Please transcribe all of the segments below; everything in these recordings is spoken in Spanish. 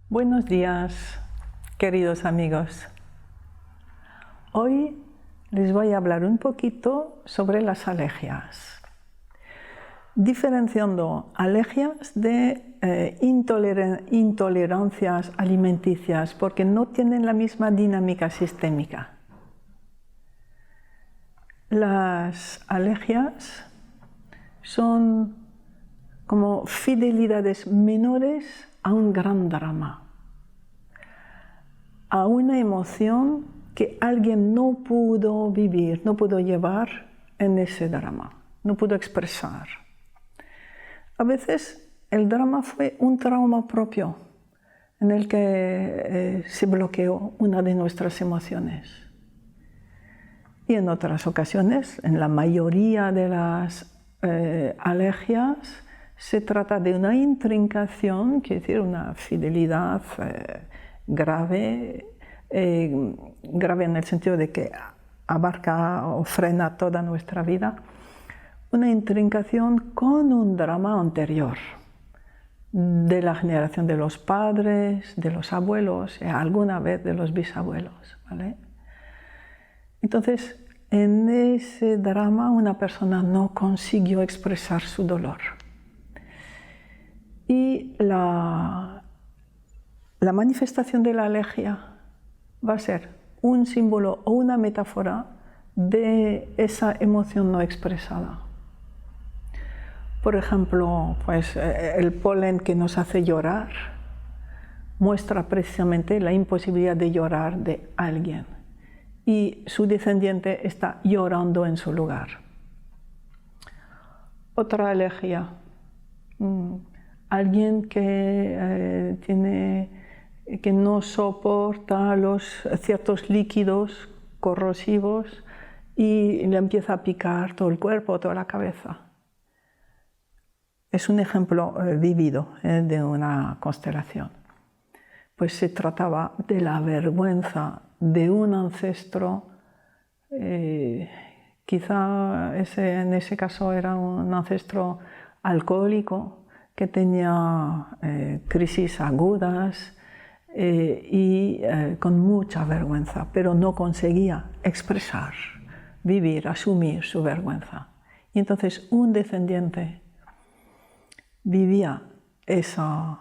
Buenos días, queridos amigos. Hoy les voy a hablar un poquito sobre las alergias, diferenciando alergias de intolerancias alimenticias, porque no tienen la misma dinámica sistémica. Las alergias son como fidelidades menores a un gran drama, a una emoción que alguien no pudo vivir, no pudo llevar en ese drama, no pudo expresar. A veces el drama fue un trauma propio en el que se bloqueó una de nuestras emociones. Y en otras ocasiones, en la mayoría de las alergias, se trata de una intrincación, quiere decir una fidelidad grave en el sentido de que abarca o frena toda nuestra vida, una intrincación con un drama anterior, de la generación de los padres, de los abuelos, y alguna vez de los bisabuelos, ¿vale? Entonces, en ese drama una persona no consiguió expresar su dolor. Y la manifestación de la alergia va a ser un símbolo o una metáfora de esa emoción no expresada. Por ejemplo, pues, el polen que nos hace llorar muestra precisamente la imposibilidad de llorar de alguien y su descendiente está llorando en su lugar. Otra alergia. Alguien que no soporta los ciertos líquidos corrosivos y le empieza a picar todo el cuerpo, toda la cabeza. Es un ejemplo vivido de una constelación. Pues se trataba de la vergüenza de un ancestro, quizá en ese caso era un ancestro alcohólico, que tenía crisis agudas y con mucha vergüenza, pero no conseguía expresar, vivir, asumir su vergüenza. Y entonces un descendiente vivía esa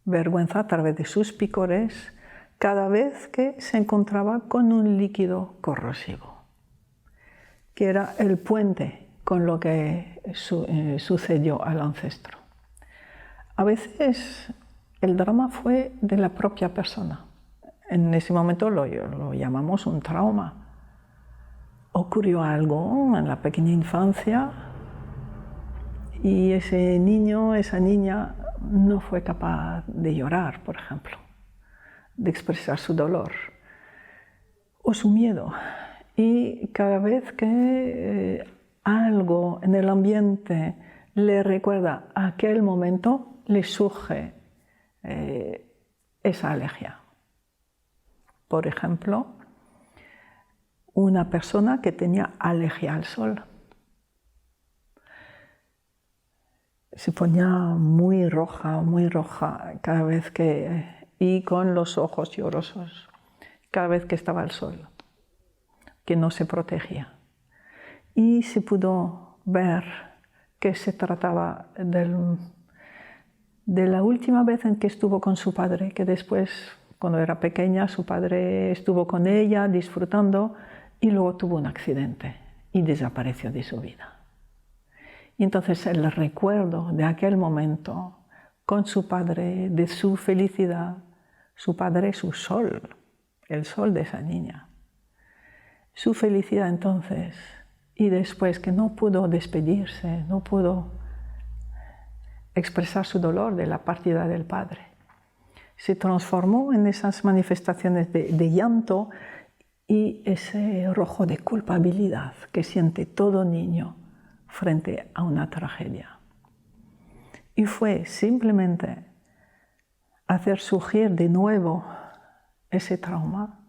vergüenza a través de sus picores cada vez que se encontraba con un líquido corrosivo, que era el puente con lo que sucedió al ancestro. A veces el drama fue de la propia persona. En ese momento lo llamamos un trauma. Ocurrió algo en la pequeña infancia y ese niño, esa niña, no fue capaz de llorar, por ejemplo, de expresar su dolor o su miedo. Y cada vez que algo en el ambiente le recuerda a aquel momento, le surge esa alergia. Por ejemplo, una persona que tenía alergia al sol. Se ponía muy roja cada vez y con los ojos llorosos, cada vez que estaba al sol, que no se protegía. Y se pudo ver que se trataba de la última vez en que estuvo con su padre, que después, cuando era pequeña, su padre estuvo con ella disfrutando y luego tuvo un accidente y desapareció de su vida. Y entonces el recuerdo de aquel momento con su padre, de su felicidad, su padre, su sol, el sol de esa niña, su felicidad entonces, y después que no pudo despedirse, no pudo expresar su dolor de la partida del padre. Se transformó en esas manifestaciones de llanto y ese rojo de culpabilidad que siente todo niño frente a una tragedia. Y fue simplemente hacer surgir de nuevo ese trauma,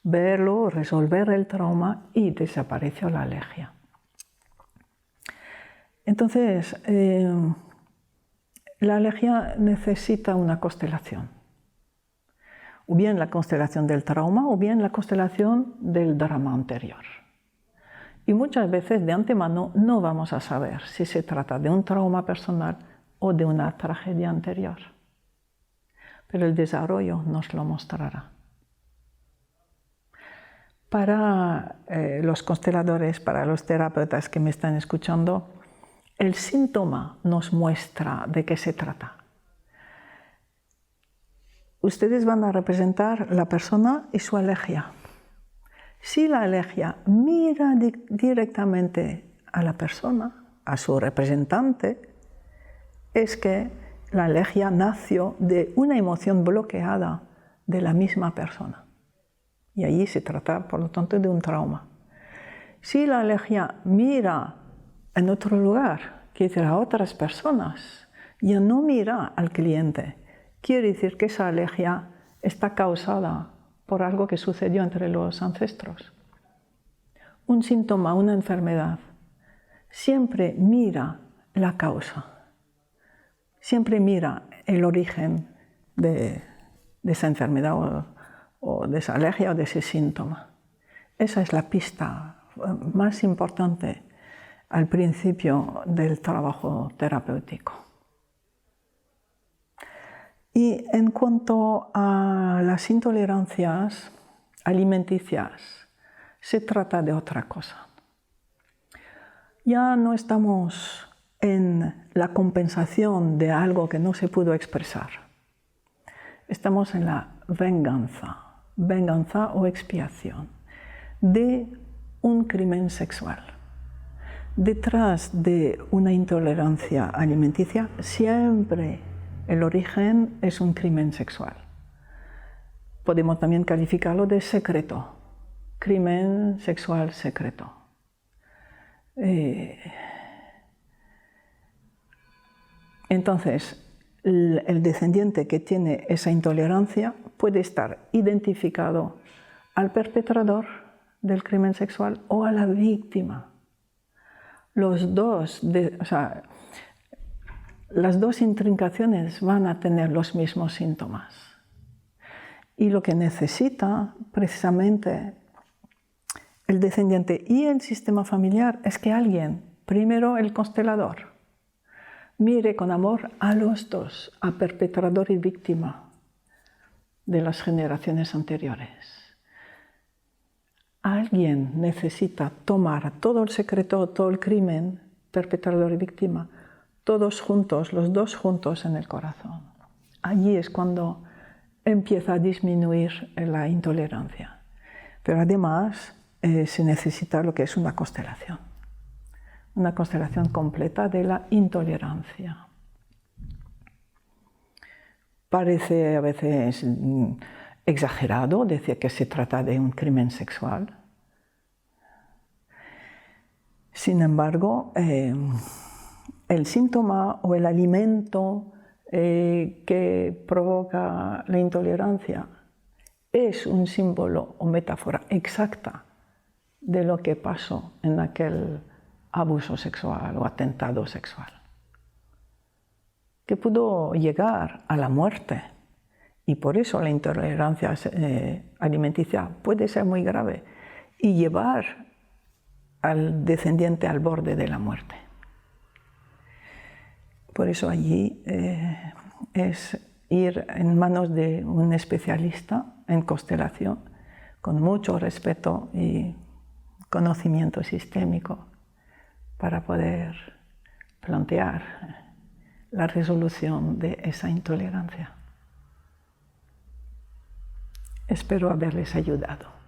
verlo, resolver el trauma y desapareció la alergia. Entonces, la alergia necesita una constelación. o bien la constelación del trauma o bien la constelación del drama anterior. Y muchas veces de antemano no vamos a saber si se trata de un trauma personal o de una tragedia anterior. Pero el desarrollo nos lo mostrará. Para los consteladores, para los terapeutas que me están escuchando, el síntoma nos muestra de qué se trata. Ustedes van a representar la persona y su alergia. Si la alergia mira directamente a la persona, a su representante, es que la alergia nació de una emoción bloqueada de la misma persona. Y allí se trata, por lo tanto, de un trauma. Si la alergia mira en otro lugar, quiere decir a otras personas, ya no mira al cliente, quiere decir que esa alergia está causada por algo que sucedió entre los ancestros. Un síntoma, una enfermedad, siempre mira la causa, siempre mira el origen de esa enfermedad o de esa alergia o de ese síntoma. Esa es la pista más importante al principio del trabajo terapéutico. Y en cuanto a las intolerancias alimenticias, se trata de otra cosa. Ya no estamos en la compensación de algo que no se pudo expresar. Estamos en la venganza o expiación de un crimen sexual. Detrás de una intolerancia alimenticia siempre el origen es un crimen sexual. Podemos también calificarlo de secreto, crimen sexual secreto. Entonces, el descendiente que tiene esa intolerancia puede estar identificado al perpetrador del crimen sexual o a la víctima. Las dos intrincaciones van a tener los mismos síntomas. Y lo que necesita precisamente el descendiente y el sistema familiar es que alguien, primero el constelador, mire con amor a los dos, a perpetrador y víctima de las generaciones anteriores. Alguien necesita tomar todo el secreto, todo el crimen, perpetrador y víctima, todos juntos, los dos juntos en el corazón. Allí es cuando empieza a disminuir la intolerancia. Pero además se necesita lo que es una constelación completa de la intolerancia. Parece a veces exagerado decir que se trata de un crimen sexual. Sin embargo, el síntoma o el alimento que provoca la intolerancia es un símbolo o metáfora exacta de lo que pasó en aquel abuso sexual o atentado sexual, que pudo llegar a la muerte. Y por eso la intolerancia alimenticia puede ser muy grave y llevar al descendiente al borde de la muerte. Por eso allí es ir en manos de un especialista en constelación con mucho respeto y conocimiento sistémico para poder plantear la resolución de esa intolerancia. Espero haberles ayudado.